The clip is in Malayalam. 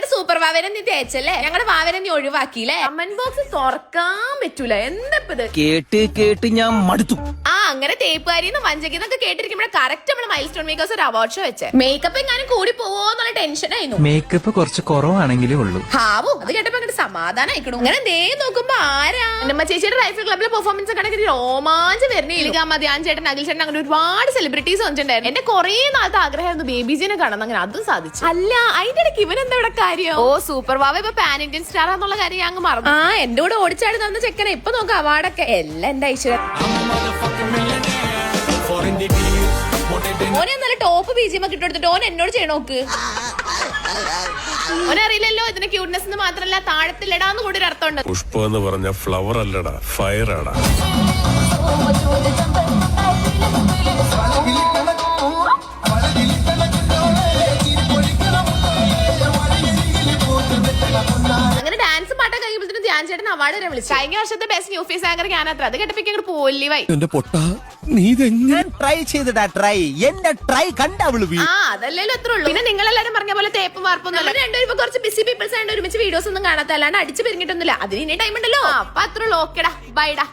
ഞങ്ങളുടെ സൂപ്പർ വാവനെ നീ തേച്ചല്ലേ, ഞങ്ങളുടെ വാവനെ നീ ഒഴിവാക്കിയില്ലേ? കമന്റ് ബോക്സ് തുറക്കാൻ പറ്റൂല. എന്താ കേട്ട് കേട്ട് ഞാൻ മടുത്തു. അങ്ങനെ തേപ്പുകാരിന്ന് വഞ്ചകിന്നൊക്കെ കേട്ടിരിക്കുമ്പോഴേ കറക്റ്റ് നമ്മള് മൈൽ സ്റ്റോൺ മേക്കേഴ്സ് ഒരു അവാർഡ് ഷോ വെച്ച് മേക്കപ്പ് എങ്ങാനും കൂടി പോവോന്നുള്ള ടെൻഷൻ ആയിരുന്നു. മേക്കപ്പ് കുറച്ച് കുറവാണെങ്കിലേ ഉള്ളൂ. ഹാവു അത് കേട്ടപ്പോ അങ്ങോട്ട് സമാധാനം ആയിക്കണു. അങ്ങനെ ദേ നോക്കുമ്പോ ആരാ നമ്മ ചേച്ചിയുടെ റൈഫിൾ ക്ലബിലെ പെർഫോമൻസ് കണക്കിന് രോമാഞ്ചം വരുന്ന ഇലിഗാമ, ധ്യാൻ ചേട്ടൻ, അഖിൽ ചേട്ടൻ, അങ്ങനെ ഒരുപാട് സെലിബ്രിറ്റീസ് വന്നിട്ടുണ്ടായിരുന്നു. എന്റെ കുറെ നാളത്തെ ആഗ്രഹമായിരുന്നു ബേബിജിനെ കാണണം. അങ്ങനെ അതും സാധിച്ചു. അല്ല അതിന്റെ ഇടയ്ക്ക് ഇവൻ എന്താ ഇവിടെ കാര്യം? ഓ സൂപ്പർ വാവ ഇപ്പൊ പാൻ ഇന്ത്യൻ സ്റ്റാർ ആണെന്നുള്ള കാര്യം ഞാൻ അങ്ങ് മറന്നു. എന്റെ കൂടെ ഓടിച്ചാടി തന്ന ചെക്കനെ ഇപ്പൊ നോക്കാം അവാർഡൊക്കെ എല്ലാം എന്റെ ഐശ്വര്യം. ഓനെ നല്ല ടോപ്പ് ബിജിഎം ഒക്കെ ഇട്ടെടുത്തിട്ട് ഓൻ എന്നോട് ചെയ്യണോക്ക്. ഓനറിയില്ലല്ലോ ഇതിന്റെ ക്യൂട്ട്നെസ് എന്ന് മാത്രല്ല താഴത്തിലിടാന്ന് കൂടി ഒരു അർത്ഥമുണ്ട്. പുഷ്പം എന്ന് പറഞ്ഞ ഫ്ലവർ അല്ലടാ, ഫയർ ആടാ. അങ്ങനെ ഡാൻസ് പാട്ടൊക്കെ കഴിയുമ്പോഴത്തേനും ധ്യാൻ ചേട്ടൻ അവാർഡ് വരെ വിളിച്ചു. കഴിഞ്ഞ വർഷത്തെ ബെസ്റ്റ് ന്യൂ ഫേസ് ആങ്കർ ഞാനത്ര. അത് കേട്ടപ്പോ അങ്ങോട്ട് പോലിവായി. ട്രൈ ചെയ്തിടാ ട്രൈ. എന്റെ ട്രൈ കണ്ടവള് അതല്ലല്ലോ എത്ര ഉള്ളൂ. പിന്നെ നിങ്ങളെല്ലാരും പറഞ്ഞ പോലെ തേപ്പും വാർപ്പൊന്നും രണ്ടുപേരും ഇപ്പൊ കുറച്ച് ബിസി പീപ്പിൾസ് ആയിട്ട് ഒരുമിച്ച് വീഡിയോസ് ഒന്നും കാണാത്ത, അല്ലാണ്ട് അടിച്ചു പിരിഞ്ഞിട്ടൊന്നുമില്ല. അതിന് ഇനി ടൈം ഉണ്ടല്ലോ. അപ്പൊ അത്ര ഉള്ളൂ. ഓക്കെടാ, ബൈഡാ.